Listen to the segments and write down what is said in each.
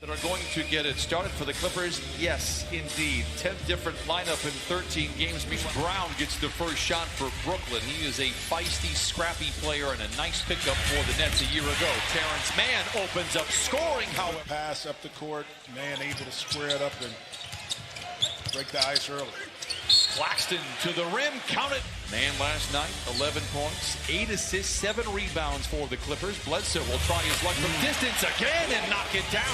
that are going to get it started for the Clippers? Yes, indeed. 10 different lineup in 13 games. Brown gets the first shot for Brooklyn. He is a feisty, scrappy player and a nice pickup for the Nets a year ago. Terrence Mann opens up scoring, however. Pass up the court, Mann able to square it up and break the ice early. Claxton to the rim, count it. Mann last night, 11 points, 8 assists, 7 rebounds for the Clippers. Bledsoe will try his luck from distance again and knock it down.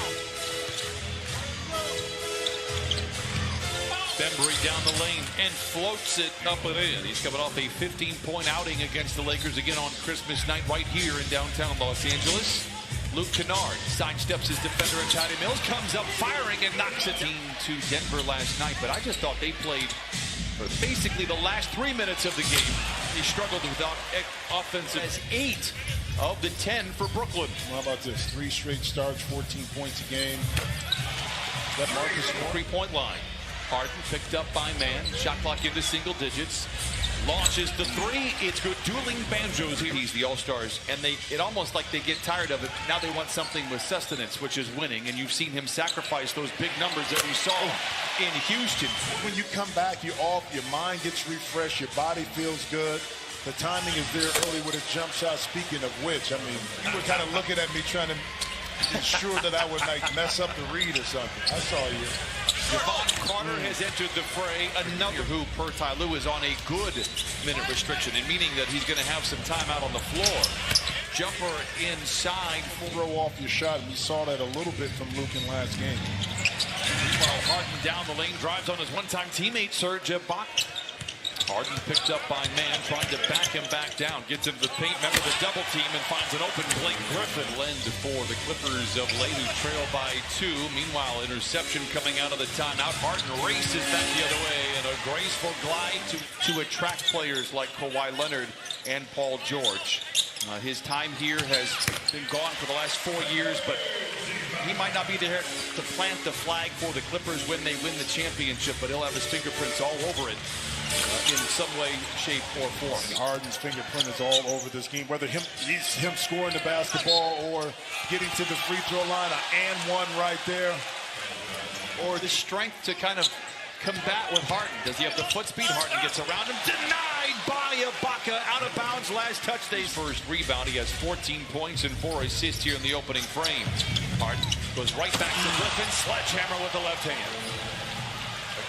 Bembry down the lane and floats it up and in. He's coming off a 15-point outing against the Lakers again on Christmas night right here in downtown Los Angeles. Luke Kennard sidesteps his defender and Patty Mills comes up firing and knocks it to Denver last night. But I just thought they played for basically the last 3 minutes of the game. He struggled without offensive. 8 of the 10 for Brooklyn. How about this? 3 straight starts, 14 points a game. That Marcus 3-point line. Harden picked up by Mann. Shot clock into single digits. Launches the 3. It's good. Dueling banjos here. He's the All-Stars, and it almost like they get tired of it. Now they want something with sustenance, which is winning, and you've seen him sacrifice those big numbers that we saw in Houston. When you come back, you're off, your mind gets refreshed, your body feels good. The timing is there early with a jump shot. Speaking of which, I mean, you were kind of looking at me trying to ensure that I would like mess up the read or something. I saw you. Javon Carter has entered the fray. Another who, per Ty Lue, is on a good minute restriction, and meaning that he's going to have some time out on the floor. Jumper inside. Throw off your shot, and we saw that a little bit from Luke in last game. Meanwhile, Harden down the lane, drives on his one-time teammate, Serge Ibaka. Harden picked up by Mann, trying to back him back down. Gets into the paint, remember the double team, and finds an open Blake Griffin. Lend for the Clippers of late, who trail by 2. Meanwhile, interception coming out of the timeout. Harden races back the other way, and a graceful glide to attract players like Kawhi Leonard and Paul George. His time here has been gone for the last 4 years, but he might not be there to plant the flag for the Clippers when they win the championship, but he'll have his fingerprints all over it. In some way, shape, or form. Harden's fingerprint is all over this game. Whether he's him scoring the basketball or getting to the free throw line, an and one right there. Or the strength to kind of combat with Harden. Does he have the foot speed? Harden gets around him. Denied by Ibaka. Out of bounds. Last touch day's first rebound. He has 14 points and 4 assists here in the opening frame. Harden goes right back to Griffin. Sledgehammer with the left hand.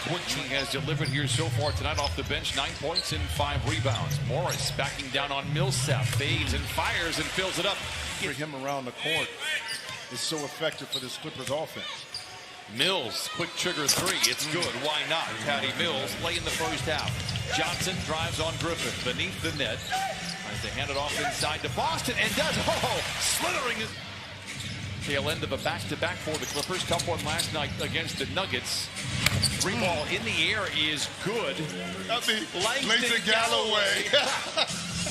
He has delivered here so far tonight off the bench. 9 points and 5 rebounds. Morris backing down on Millsap. Fades and fires and fills it up. For him around the court is so effective for this Clippers offense. Mills, quick trigger 3. It's good. Why not? Patty Mills late in the first half. Johnson drives on Griffin beneath the net. As they hand it off inside to Boston and does. Slithering his tail end of a back-to-back for the Clippers. Tough one last night against the Nuggets. 3 ball in the air is good. Langston Galloway.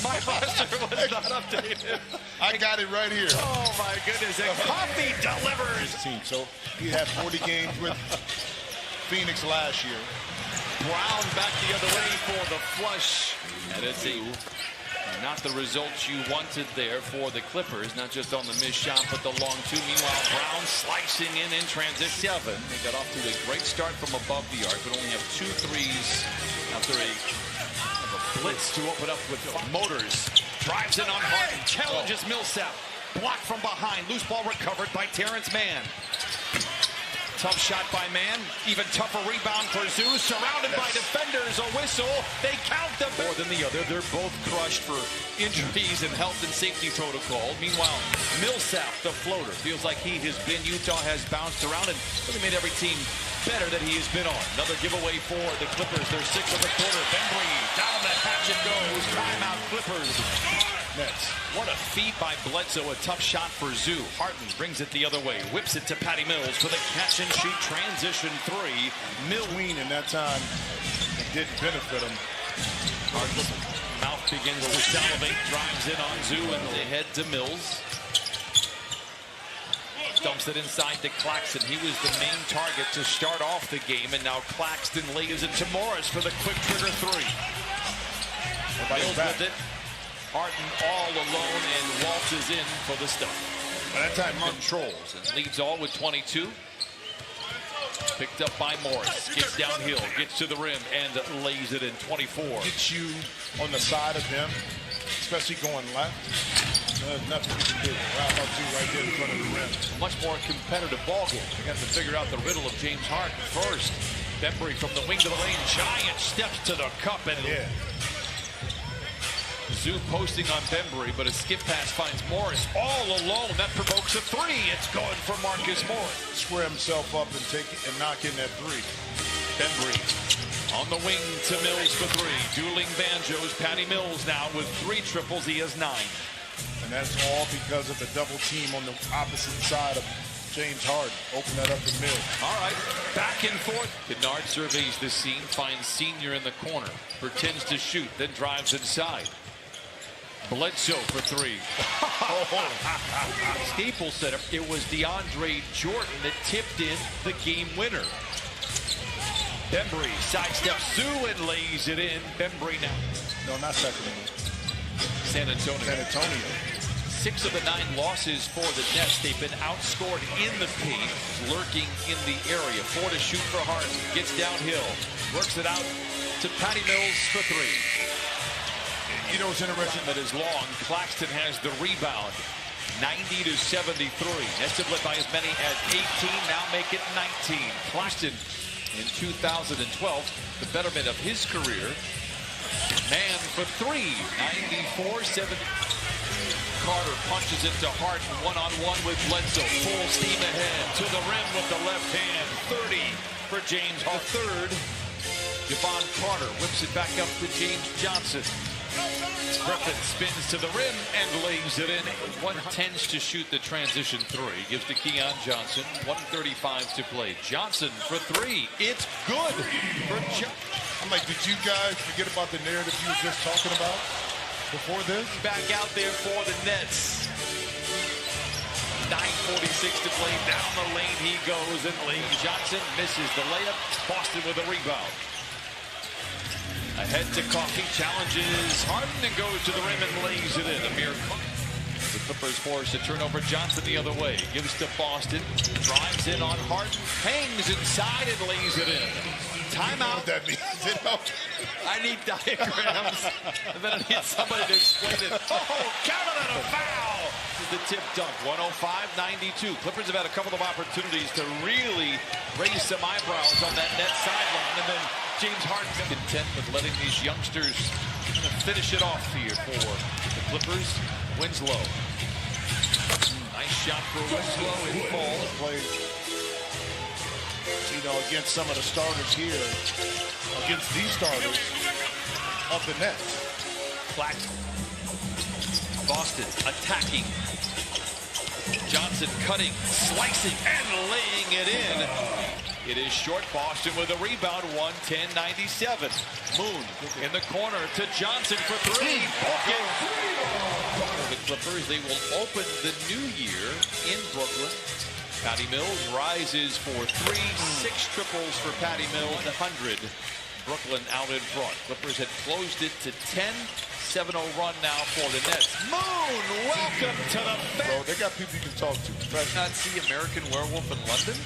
My roster was not updated. I got it right here. Oh my goodness, and Coffee delivers. So he had 40 games with Phoenix last year. Brown back the other way for the flush. And it's not the results you wanted there for the Clippers, not just on the missed shot, but the long 2. Meanwhile, Brown slicing in transition. 7. They got off to a great start from above the arc, but only have 2 threes after a blitz to open up with Motors. Drives in on Harden, challenges Millsap. Blocked from behind, loose ball recovered by Terrence Mann. Tough shot by Mann. Even tougher rebound for Zoo. Surrounded by defenders. A whistle. They count them more than the other. They're both crushed for injuries and health and safety protocol. Meanwhile, Millsap, the floater, feels like he has been. Utah has bounced around and really made every team better that he has been on. Another giveaway for the Clippers. They're 6 of the quarter. Bembry down the hatch it goes. Timeout Clippers. Nets. What a feed by Bledsoe. A tough shot for Zoo. Harden brings it the other way. Whips it to Patty Mills for the catch and shoot transition 3. Queen in that time didn't benefit him. Harden's mouth begins to salivate. Drives in on Zoo and they head to Mills. Dumps it inside to Claxton. He was the main target to start off the game, and now Claxton lays it to Morris for the quick trigger 3. Mills with it. Harden all alone and waltzes in for the stop. By that time, controls and leads all with 22. Picked up by Morris. Gets downhill, gets to the rim, and lays it in 24. Gets you on the side of him, especially going left. There's nothing you can do. How about you right there in front of the rim? A much more competitive ball game. They got to figure out the riddle of James Harden first. Bembry from the wing to the lane. Giant steps to the cup and Zoo posting on Bembry, but a skip pass finds Morris all alone. That provokes a three. It's going for Marcus Morris. Square himself up and take it and knock in that three. Bembry on the wing to Mills for three. Dueling banjos. Patty Mills now with 3 triples. He has 9. And that's all because of the double team on the opposite side of James Harden. Open that up to Mills. All right, back and forth. Kennard surveys the scene, finds Senior in the corner. Pretends to shoot, then drives inside. Bledsoe for 3. Staples said it was DeAndre Jordan that tipped in the game winner. Bembry sidesteps Zoo and lays it in. Bembry now. No, not Sacramento. San Antonio. San Antonio. 6 of the 9 losses for the Nets. They've been outscored in the paint, lurking in the area. 4 to shoot for Harden. Gets downhill. Works it out to Patty Mills for 3. You know what's interesting? That is long. Claxton has the rebound. 90 to 73. Nets have led by as many as 18. Now make it 19. Claxton in 2012, the betterment of his career. Man for 3. 94-70. Carter punches it to Harden. One-on-one with Bledsoe. Full steam ahead to the rim with the left hand. 30 for James Harden. Third. Javon Carter whips it back up to James Johnson. Griffin spins to the rim and lays it in. One tends to shoot the transition 3. Gives to Keon Johnson. 1:35 to play. Johnson for 3. It's good for Johnson. I'm like, did you guys forget about the narrative you were just talking about before this? Back out there for the Nets. 9:46 to play. Down the lane he goes, and Lane Johnson misses the layup. Boston with a rebound. Ahead to Coffey, challenges Harden and goes to the rim and lays it in. Amir Cook. The Clippers forced to turn over Johnson the other way. Gives to Boston. Drives in on Harden. Hangs inside and lays it in. Timeout. What that means? I need diagrams. And then I need somebody to explain it. Oh, counted on a foul. This is the tip dunk. 105-92. Clippers have had a couple of opportunities to really raise some eyebrows on that net sideline. And then James Harden content with letting these youngsters finish it off here for the Clippers. Winslow. Nice shot for Winslow in fall. You know, against some of the starters here, against these starters of the Nets. Claxton. Boston attacking. Johnson cutting, slicing, and laying it in. It is short. Boston with a rebound. 110-97. Moon in the corner to Johnson for 3. For the Clippers, they will open the new year in Brooklyn. Patty Mills rises for 3. 6 triples for Patty Mills. 100. Brooklyn out in front. Clippers had closed it to 10. 7-0 run now for the Nets. Moon, welcome to the bench. Bro, they got people you can talk to. Did you not see American Werewolf in London?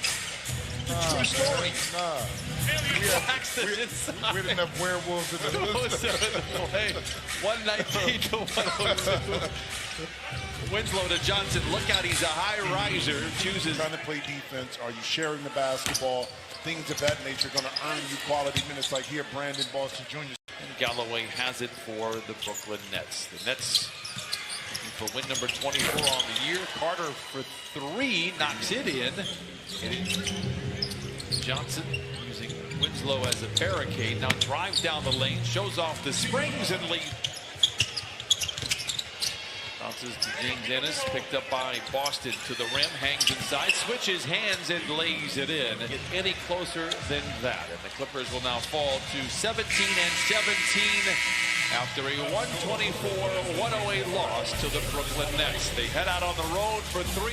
True story. Nah. We had enough werewolves in the 2:07 to play. 119 to 102. Winslow to Johnson. Look out, he's a high riser. Chooses. Trying to play defense. Are you sharing the basketball? Things of that nature going to earn you quality minutes like here, Brandon Boston Jr. And Galloway has it for the Brooklyn Nets. The Nets looking for win number 24 on the year. Carter for 3, knocks it in. Johnson using Winslow as a barricade. Now drives down the lane, shows off the springs and leads. Bounces to James Ennis, picked up by Boston to the rim, hangs inside, switches hands and lays it in. Get any closer than that. And the Clippers will now fall to 17-17 after a 124-108 loss to the Brooklyn Nets. They head out on the road for 3.